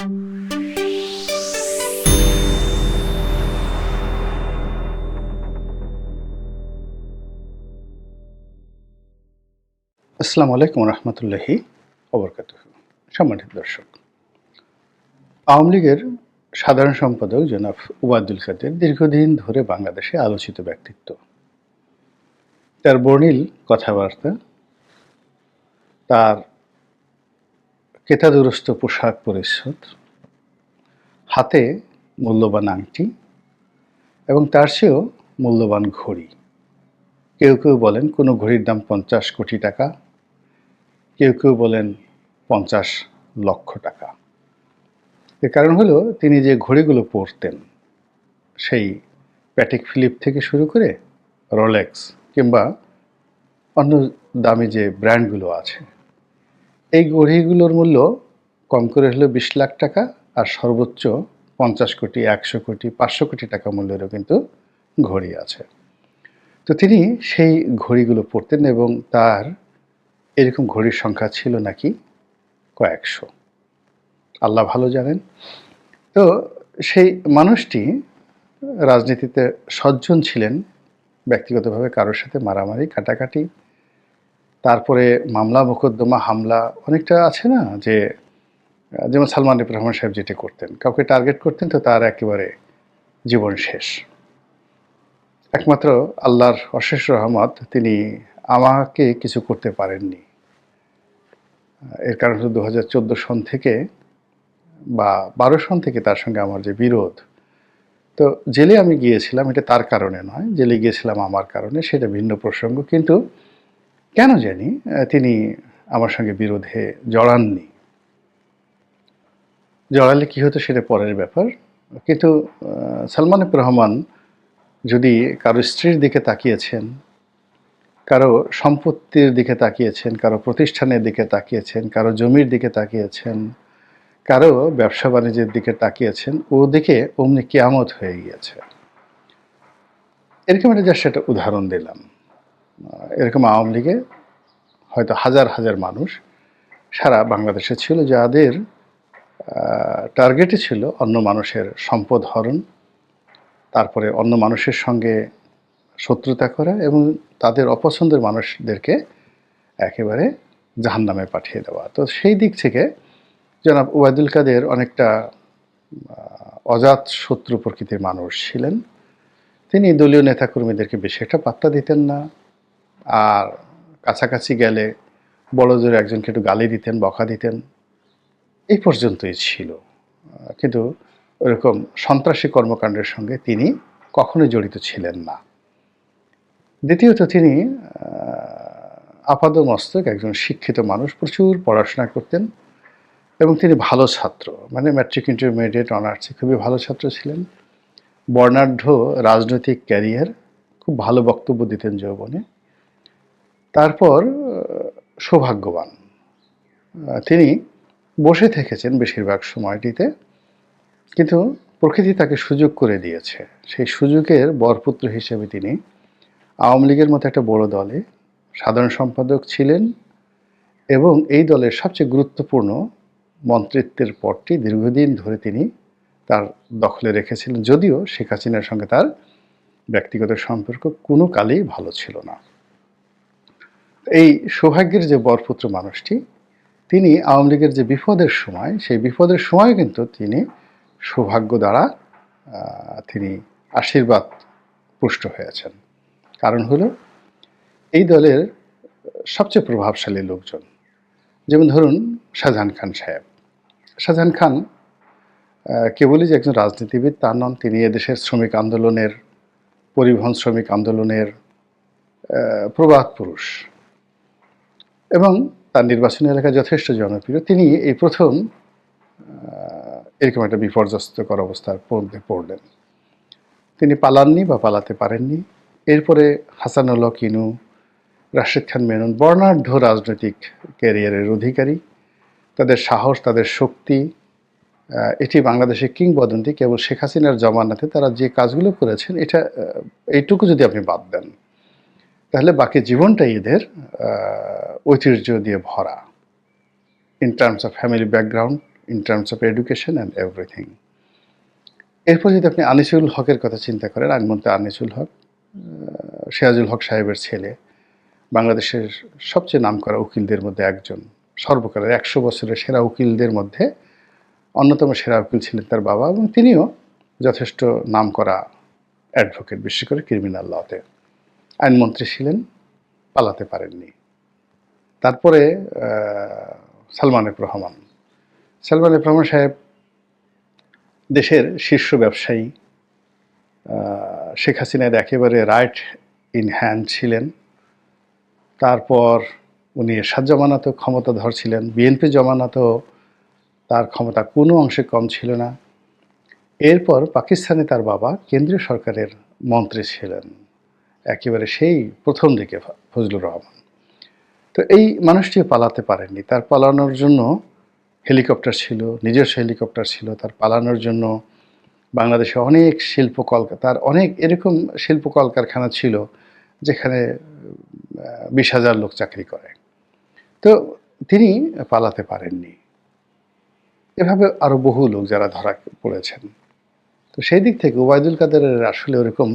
আসসালামু আলাইকুম রহমতুল্লাহি ওবরকাতুহু। সম্মানিত দর্শক, আওয়ামী লীগের সাধারণ সম্পাদক জনাব ওবায়দুল কাদের দীর্ঘদিন ধরে বাংলাদেশে আলোচিত ব্যক্তিত্ব। তার বর্ণিল কথাবার্তা, তার কেতাদুরস্ত পোশাক পরিচ্ছদ, হাতে মূল্যবান আংটি এবং তার চেয়েও মূল্যবান ঘড়ি। কেউ কেউ বলেন কোনো ঘড়ির দাম 50 কোটি টাকা, কেউ কেউ বলেন 50 লক্ষ টাকা। এর কারণ হলো তিনি যে ঘড়িগুলো পরতেন, সেই প্যাটেক ফিলিপ থেকে শুরু করে রোলেক্স কিংবা অন্য দামি যে ব্র্যান্ডগুলো আছে, এই ঘড়িগুলোর মূল্য কম করে হলো 20 লাখ টাকা, আর সর্বোচ্চ 50 কোটি, 100 কোটি, 500 কোটি টাকা মূল্যেরও কিন্তু ঘড়ি আছে। তো তিনি সেই ঘড়িগুলো পরতেন এবং তার এরকম ঘড়ির সংখ্যা ছিল নাকি কয়েকশো, আল্লাহ ভালো জানেন। তো সেই মানুষটি রাজনীতিতে সজ্জন ছিলেন, ব্যক্তিগতভাবে কারোর সাথে মারামারি কাটাকাটি, তারপরে মামলা মোকদ্দমা হামলা অনেকটা আছে না, যে যেমন সালমান এফ রহমান সাহেব যেটা করতেন, কাউকে টার্গেট করতেন তো তার একেবারে জীবন শেষ। একমাত্র আল্লাহর অশেষ রহমত, তিনি আমাকে কিছু করতে পারেননি। এর কারণ হলো 2014 সন থেকে বা 12 সন থেকে তার সঙ্গে আমার যে বিরোধ। তো জেলে আমি গিয়েছিলাম, এটা তার কারণে নয়, জেলে গিয়েছিলাম আমার কারণে, সেটা ভিন্ন প্রসঙ্গ। কিন্তু কেন জানি তিনি আমার সঙ্গে বিরোধে জড়াননি। জড়ালে কী হতো সেটা পরের ব্যাপার। কিন্তু সালমান এফ রহমান যদি কারো স্ত্রীর দিকে তাকিয়েছেন, কারো সম্পত্তির দিকে তাকিয়েছেন, কারো প্রতিষ্ঠানের দিকে তাকিয়েছেন, কারো জমির দিকে তাকিয়েছেন, কারো ব্যবসা বাণিজ্যের দিকে তাকিয়েছেন, ও দিকে অমনি কিয়ামত হয়ে গিয়েছে। এরকম একটা জাস্ট একটা উদাহরণ দিলাম। এরকম আওয়ামী লীগে হয়তো হাজার হাজার মানুষ সারা বাংলাদেশে ছিল, যাদের টার্গেটই ছিল অন্য মানুষের সম্পদ হরণ, তারপরে অন্য মানুষের সঙ্গে শত্রুতা করা এবং তাদের অপছন্দের মানুষদেরকে একেবারে জাহান্নামে পাঠিয়ে দেওয়া। তো সেই দিক থেকে জনাব ওবায়দুল কাদের অনেকটা অজাত শত্রু প্রকৃতির মানুষ ছিলেন। তিনি দলীয় নেতাকর্মীদেরকে বেশি একটা পাত্তা দিতেন না, আর কাছাকাছি গেলে বড় জোরে একজনকে একটু গালি দিতেন, বকা দিতেন, এই পর্যন্তই ছিল। কিন্তু ওরকম সন্ত্রাসী কর্মকাণ্ডের সঙ্গে তিনি কখনোই জড়িত ছিলেন না। দ্বিতীয়ত, তিনি আপাদমস্তক একজন শিক্ষিত মানুষ, প্রচুর পড়াশোনা করতেন এবং তিনি ভালো ছাত্র, মানে ম্যাট্রিক, ইন্টারমিডিয়েট, অনার্সে খুবই ভালো ছাত্র ছিলেন। বর্ণাঢ্য রাজনৈতিক ক্যারিয়ার, খুব ভালো বক্তব্য দিতেন যৌবনে। তারপর সৌভাগ্যবান, তিনি বসে থেকেছেন বেশিরভাগ সময়টিতে, কিন্তু প্রকৃতি তাকে সুযোগ করে দিয়েছে। সেই সুযোগের বরপুত্র হিসেবে তিনি আওয়ামী লীগের মতো একটা বড় দলে সাধারণ সম্পাদক ছিলেন এবং এই দলের সবচেয়ে গুরুত্বপূর্ণ মন্ত্রিত্বের পদটি দীর্ঘদিন ধরে তিনি তার দখলে রেখেছিলেন, যদিও শেখ হাসিনার সঙ্গে তার ব্যক্তিগত সম্পর্ক কোনো কালেই ভালো ছিল না। এই সৌভাগ্যের যে বরপুত্র মানুষটি, তিনি আওয়ামী লীগের যে বিপদের সময়, সেই বিপদের সময় কিন্তু তিনি সৌভাগ্য দ্বারা তিনি আশীর্বাদ পুষ্ট হয়েছেন। কারণ হলো এই দলের সবচেয়ে প্রভাবশালী লোকজন, যেমন ধরুন শাহজাহান খান সাহেব। শাহজাহান খান কেবলই যে একজন রাজনীতিবিদ তা নন, তিনি এদেশের শ্রমিক আন্দোলনের, পরিবহন শ্রমিক আন্দোলনের প্রবাদ পুরুষ এবং তার নির্বাচনী এলাকায় যথেষ্ট জনপ্রিয়। তিনি এই প্রথম এরকম একটা বিপর্যস্তকর অবস্থার মধ্যে পড়লেন। তিনি পালাননি বা পালাতে পারেননি। এরপরে হাসানুল্লাহ কিনু, রাশেদ খান মেনন, বর্ণাঢ্য রাজনৈতিক ক্যারিয়ারের অধিকারী। তাদের সাহস, তাদের শক্তি, এটি বাংলাদেশে কিংবদন্তি। কেবল শেখ হাসিনার জমানাতে তারা যে কাজগুলো করেছেন, এইটুকু যদি আপনি বাদ দেন, তাহলে বাকি জীবনটাই এদের ঐতিহ্য দিয়ে ভরা। In terms of family background, in terms of education and everything. এরপর যদি আপনি আনিসুল হকের কথা চিন্তা করেন, আইনমন্ত্রী আনিসুল হক সিরাজুল হক সাহেবের ছেলে, বাংলাদেশের সবচেয়ে নামকরা উকিলদের মধ্যে একজন, সর্বকালের ১০০ বছরের সেরা উকিলদের মধ্যে অন্যতম সেরা উকিল ছিলেন তার বাবা, এবং তিনিও যথেষ্ট নামকরা অ্যাডভোকেট, বিশেষ করে ক্রিমিনাল লতে। আইনমন্ত্রী ছিলেন, পালাতে পারেননি। তারপরে সালমান এফ রহমান সাহেব দেশের শীর্ষ ব্যবসায়ী, শেখ হাসিনার একেবারে রাইট ইন হ্যান্ড ছিলেন। তারপর উনি এরশাদ জমানাতেও ক্ষমতাধর ছিলেন, বিএনপি জমানাতেও তার ক্ষমতা কোনো অংশে কম ছিল না। এরপর পাকিস্তানে তার বাবা কেন্দ্রীয় সরকারের মন্ত্রী ছিলেন, একেবারে সেই প্রথম দিকে ফজলুর রহমান। তো এই মানুষটিও পালাতে পারেননি। তার পালানোর জন্য হেলিকপ্টার ছিল, নিজস্ব হেলিকপ্টার ছিল। তার পালানোর জন্য বাংলাদেশে অনেক তার অনেক এরকম শিল্প কলকারখানা ছিল যেখানে ২০,০০০ লোক চাকরি করে। তো তিনি পালাতে পারেননি। এভাবে আরও বহু লোক যারা ধরা পড়েছেন। তো সেই দিক থেকে ওবায়দুল কাদেরের আসলে ওরকম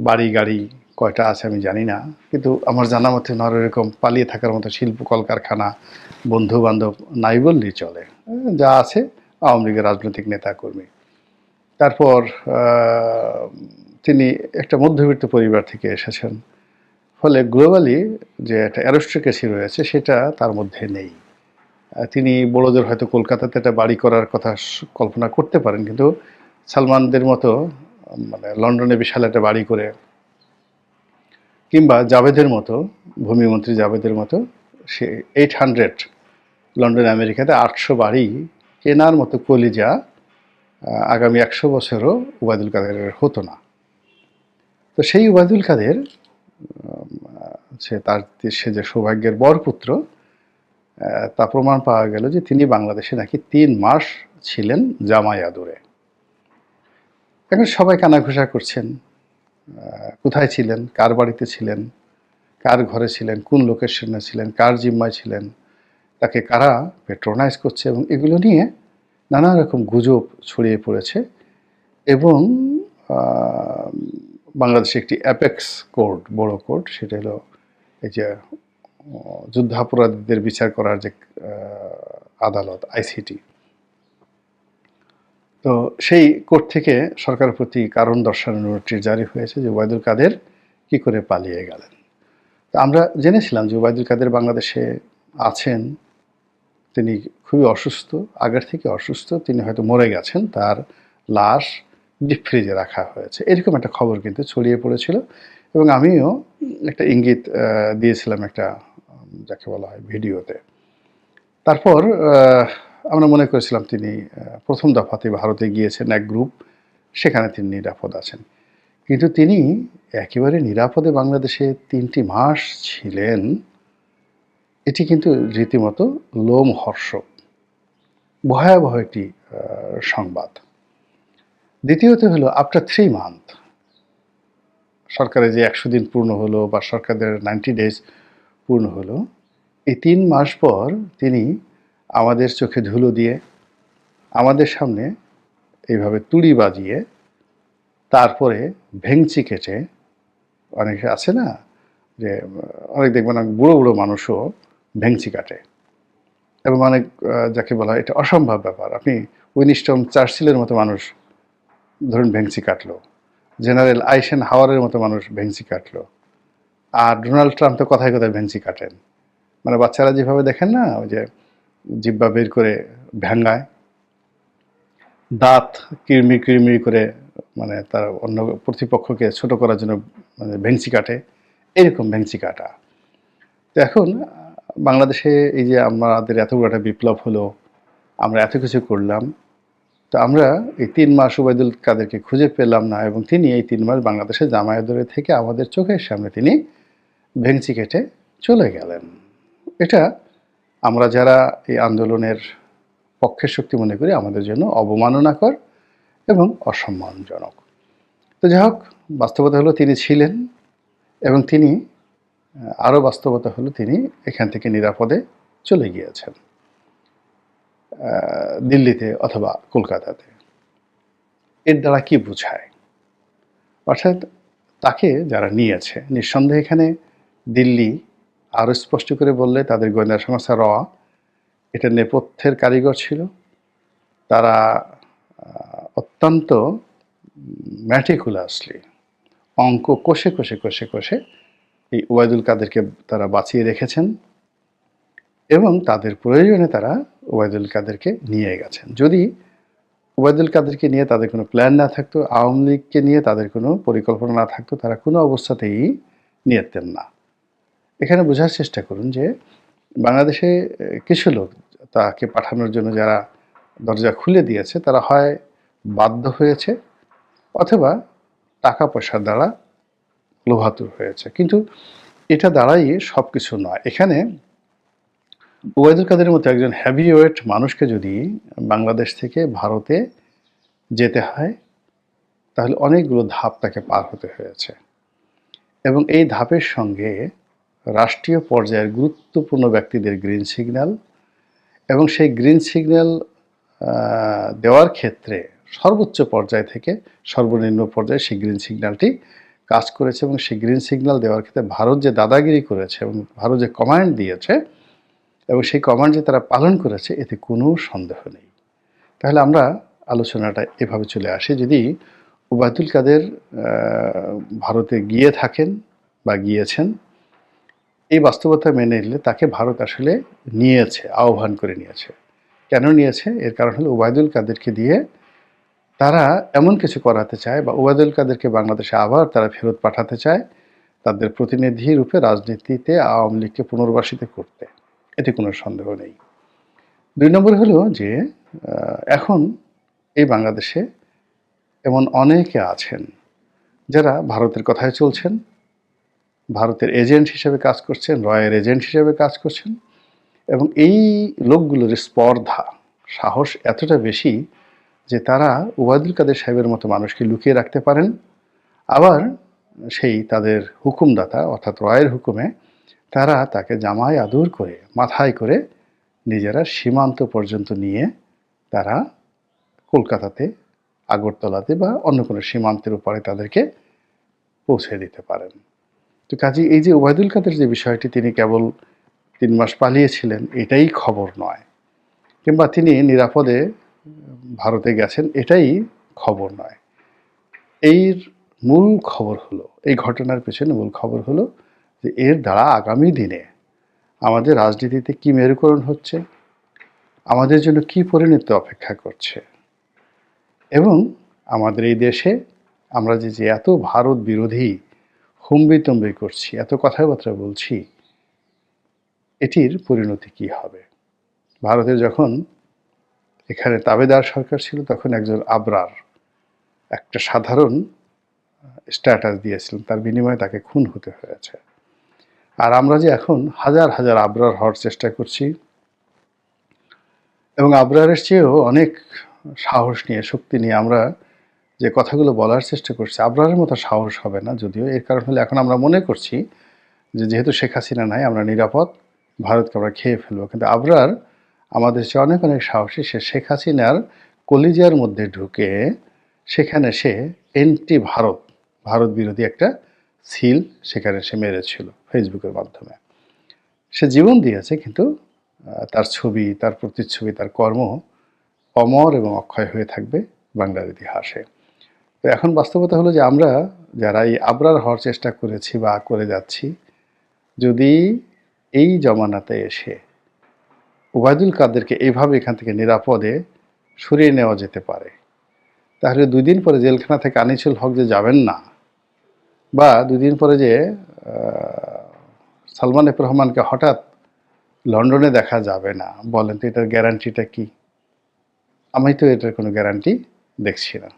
বাড়ি গাড়ি কয়টা আছে আমি জানি না, কিন্তু আমার জানা মতে ওনার এরকম পালিয়ে থাকার মতো শিল্প কলকারখানা, বন্ধু বান্ধব নাই বললেই চলে। যা আছে আওয়ামী লীগের রাজনৈতিক নেতাকর্মী। তারপর তিনি একটা মধ্যবিত্ত পরিবার থেকে এসেছেন, ফলে গ্লোবালি যে একটা অ্যারিস্টোক্রেসি রয়েছে সেটা তার মধ্যে নেই। তিনি বড়দের হয়তো কলকাতাতে একটা বাড়ি করার কথা কল্পনা করতে পারেন, কিন্তু সালমানদের মতো মানে লন্ডনে বিশাল একটা বাড়ি করে, কিংবা জাভেদের মতো, ভূমিমন্ত্রী জাভেদের মতো সে 800 লন্ডন আমেরিকাতে 800 বাড়ি কেনার মতো কলিজা আগামী 100 বছরও ওবায়দুল কাদেরের হতো না। তো সেই ওবায়দুল কাদের সে যে সৌভাগ্যের বরপুত্র, তা প্রমাণ পাওয়া গেল যে তিনি বাংলাদেশে নাকি 3 মাস ছিলেন জামাই আদরে। এখন সবাই কানাঘুষা করছেন, কোথায় ছিলেন, কার বাড়িতে ছিলেন, কার ঘরে ছিলেন, কোন লোকেশনে ছিলেন, কার জিম্মায় ছিলেন, তাকে কারা পেট্রোনাইজ করছে, এবং এগুলো নিয়ে নানা রকম গুজব ছড়িয়ে পড়েছে। এবং বাংলাদেশে একটি অ্যাপেক্স কোর্ট, বড় কোর্ট, সেটা হলো এই যে যুদ্ধাপরাধীদের বিচার করার যে আদালত, আইসিটি, তো সেই কোর্ট থেকে সরকারের প্রতি কারণ দর্শানোর নোটিশ জারি হয়েছে যে ওবায়দুল কাদের কি করে পালিয়ে গেলেন। তো আমরা জেনেছিলাম যে ওবায়দুল কাদের বাংলাদেশে আছেন, তিনি খুবই অসুস্থ, আগের থেকে অসুস্থ, তিনি হয়তো মরে গেছেন, তার লাশ ডিপ ফ্রিজে রাখা হয়েছে, এরকম একটা খবর কিন্তু ছড়িয়ে পড়েছিল। এবং আমিও একটা ইঙ্গিত দিয়েছিলাম একটা, যাকে বলা হয়, ভিডিওতে। তারপর আমরা মনে করেছিলাম তিনি প্রথম দফাতে ভারতে গিয়েছেন এক গ্রুপ, সেখানে তিনি নিরাপদ আছেন। কিন্তু তিনি একেবারে নিরাপদে বাংলাদেশে 3টি মাস ছিলেন, এটি কিন্তু রীতিমতো লোমহর্ষক, ভয়াবহ একটি সংবাদ। দ্বিতীয়ত হলো আফটার 3 মান্থ, সরকারের যে 100 দিন পূর্ণ হলো বা সরকারের 90 ডেজ পূর্ণ হলো, এই 3 মাস পর তিনি আমাদের চোখে ধুলো দিয়ে, আমাদের সামনে এইভাবে তুড়ি বাজিয়ে, তারপরে ভেংচি কেটে, অনেকে আছে না যে অনেক দেখবেন বুড়ো বুড়ো মানুষও ভেংচি কাটে, এবং অনেক যাকে বলা হয় এটা অসম্ভব ব্যাপার, আপনি উইনস্টন চার্চিলের মতো মানুষ ধরুন ভেংচি কাটলো, জেনারেল আইসেন হাওয়ারের মতো মানুষ ভেংচি কাটলো, আর ডোনাল্ড ট্রাম্প তো কথায় কথায় ভেংচি কাটেন। মানে বাচ্চারা যেভাবে দেখেন না, ওই যে জিব্বা বের করে ভ্যাঙ্গায়, দাঁত কিরমির কিরমির করে, মানে তার অন্য প্রতিপক্ষকে ছোট করার জন্য মানে ভেংচি কাটে, এরকম ভেংচি কাটা। তো এখন বাংলাদেশে এই যে আমাদের এত বড় একটা বিপ্লব হলো, আমরা এত কিছু করলাম, তো আমরা এই 3 মাস ওবায়দুল কাদেরকে খুঁজে পেলাম না, এবং তিনি এই 3 মাস বাংলাদেশে জামায়াত দরে থেকে আমাদের চোখের সামনে তিনি ভেংচি কেটে চলে গেলেন। এটা আমরা যারা এই আন্দোলনের পক্ষের শক্তি মনে করি আমাদের জন্য অবমাননাকর এবং অসম্মানজনক। তো যাই হোক, বাস্তবতা হলো তিনি ছিলেন, এবং তিনি আরও বাস্তবতা হলো তিনি এখান থেকে নিরাপদে চলে গিয়েছেন। দিল্লিতে অথবা কলকাতাতে। এর দ্বারা কি বোঝায়? অর্থাৎ তাকে যারা নিয়েছে, নিঃসন্দেহে এখানে দিল্লি আরও স্পষ্ট করে বললে তাদের গোয়েন্দা সংস্থা র এটা নেপথ্যের কারিগর ছিল। তারা অত্যন্ত ম্যাটিকুলাসলি অঙ্ক কষে এই ওবায়দুল কাদেরকে তারা বাঁচিয়ে রেখেছেন এবং তাদের প্রয়োজনে তারা ওবায়দুল কাদেরকে নিয়ে গেছেন। যদি ওবায়দুল কাদেরকে নিয়ে তাদের কোনো প্ল্যান না থাকতো, আওয়ামী লীগকে নিয়ে তাদের কোনো পরিকল্পনা না থাকতো, তারা কোনো অবস্থাতেই নিতেন না। এখানে বোঝার চেষ্টা করুন যে বাংলাদেশে কিছু লোক তাকে পাঠানোর জন্য যারা দরজা খুলে দিয়েছে, তারা হয় বাধ্য হয়েছে অথবা টাকা পয়সার দ্বারা লোভাতুর হয়েছে। কিন্তু এটা দ্বারাই সব কিছু নয়। এখানে ওবায়দুল কাদেরের মতো একজন হেভিওয়েট মানুষকে যদি বাংলাদেশ থেকে ভারতে যেতে হয়, তাহলে অনেকগুলো ধাপ তাকে পার হতে হয়েছে এবং এই ধাপের সঙ্গে রাষ্ট্রীয় পর্যায়ের গুরুত্বপূর্ণ ব্যক্তিদের গ্রিন সিগন্যাল এবং সেই গ্রিন সিগন্যাল দেওয়ার ক্ষেত্রে সর্বোচ্চ পর্যায় থেকে সর্বনিম্ন পর্যায়ে সেই গ্রিন সিগন্যালটি কাজ করেছে এবং সেই গ্রিন সিগন্যাল দেওয়ার ক্ষেত্রে ভারত যে দাদাগিরি করেছে এবং ভারত যে কমান্ড দিয়েছে এবং সেই কমান্ড যে তারা পালন করেছে, এতে কোনো সন্দেহ নেই। তাহলে আমরা আলোচনাটা এভাবে চলে আসি, যদি ওবায়দুল কাদের ভারতে গিয়ে থাকেন বা গিয়েছেন, এই বাস্তবতা মেনে নিলে তাকে ভারত আসলে নিয়েছে, আহ্বান করে নিয়েছে। কেন নিয়েছে? এর কারণ হলো ওবায়দুল কাদেরকে দিয়ে তারা এমন কিছু করাতে চায় বা ওবায়দুল কাদেরকে বাংলাদেশে আবার তারা ফেরত পাঠাতে চায় তাদের প্রতিনিধি রূপে রাজনীতিতে আওয়ামী লীগকে পুনর্বাসিত করতে। এতে কোনো সন্দেহ নেই। ২ নম্বর হলো যে এখন এই বাংলাদেশে এমন অনেকে আছেন যারা ভারতের কথায় চলছেন, ভারতের এজেন্ট হিসেবে কাজ করছেন, রয়ের এজেন্ট হিসেবে কাজ করছেন এবং এই লোকগুলোর স্পর্ধা, সাহস এতটা বেশি যে তারা ওবায়দুল কাদের সাহেবের মতো মানুষকে লুকিয়ে রাখতে পারেন, আবার সেই তাদের হুকুমদাতা অর্থাৎ রয়ের হুকুমে তারা তাকে জামায় আদর করে মাথায় করে নিজেরা সীমান্ত পর্যন্ত নিয়ে তারা কলকাতাতে, আগরতলাতে বা অন্য কোনো সীমান্তের উপরে তাদেরকে পৌঁছে দিতে পারেন। তো কাজে এই যে ওবায়দুল কাদের যে বিষয়টি, তিনি কেবল ৩ মাস পালিয়েছিলেন এটাই খবর নয়, কিংবা তিনি নিরাপদে ভারতে গেছেন এটাই খবর নয়। এর মূল খবর হলো, এই ঘটনার পেছনে মূল খবর হলো যে এর দ্বারা আগামী দিনে আমাদের রাজনীতিতে কী মেরুকরণ হচ্ছে, আমাদের জন্য কী পরিণতি অপেক্ষা করছে এবং আমাদের এই দেশে আমরা যে এত ভারত বিরোধী হুম্বিতম্বি করছি, এত কথাবার্তা বলছি, এটির পরিণতি কী হবে। ভারতে যখন এখানে তাবেদার সরকার ছিল তখন একজন আবরার একটা সাধারণ স্ট্যাটাস দিয়েছিলেন, তার বিনিময়ে তাকে খুন হতে হয়েছে। আর আমরা যে এখন হাজার হাজার আবরার হওয়ার চেষ্টা করছি এবং আবরারের চেয়েও অনেক সাহস নিয়ে, শক্তি নিয়ে আমরা যে কথাগুলো বলার চেষ্টা করছি, আবরারের মতো সাহস হবে না যদিও। এর কারণ হলো এখন আমরা মনে করছি যে যেহেতু শেখ হাসিনা নাই, আমরা নিরাপদ, ভারতকে আমরা খেয়ে ফেলবো। কিন্তু আবরার আমাদের চেয়ে অনেক অনেক সাহসী। সে শেখ হাসিনার কলিজার মধ্যে ঢুকে সেখানে সে এন্টি ভারত, ভারত বিরোধী একটা সিল সেখানে সে মেরেছিল ফেসবুকের মাধ্যমে। সে জীবন দিয়েছে, কিন্তু তার ছবি, তার প্রতিচ্ছবি, তার কর্ম অমর এবং অক্ষয় হয়ে থাকবে বাংলার ইতিহাসে। তো এখন বাস্তবতা হলো যে আমরা যারা এই আবরার হওয়ার চেষ্টা করেছি বা করে যাচ্ছি, যদি এই জমানাতে এসে ওবায়দুল কাদেরকে এইভাবে এখান থেকে নিরাপদে সরিয়ে নেওয়া যেতে পারে, তাহলে 2 দিন পরে জেলখানা থেকে আনিসুল হক যে যাবেন না, বা 2 দিন পরে যে সালমান এফ রহমানকে হঠাৎ লন্ডনে দেখা যাবে না, বলেন তো এটার গ্যারান্টিটা কি? আমি তো এটার কোনো গ্যারান্টি দেখছি না।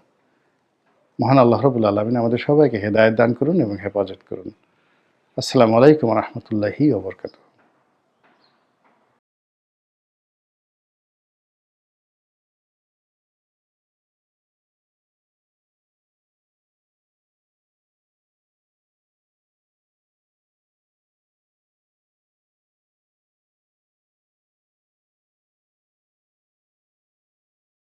মহান আল্লাহ রাব্বুল আলামিন আমাদের সবাইকে হেদায়েত দান করুন এবং হেফাজত করুন। আসসালামু আলাইকুম ওয়া রাহমাতুল্লাহি ওয়া বারাকাতুহু।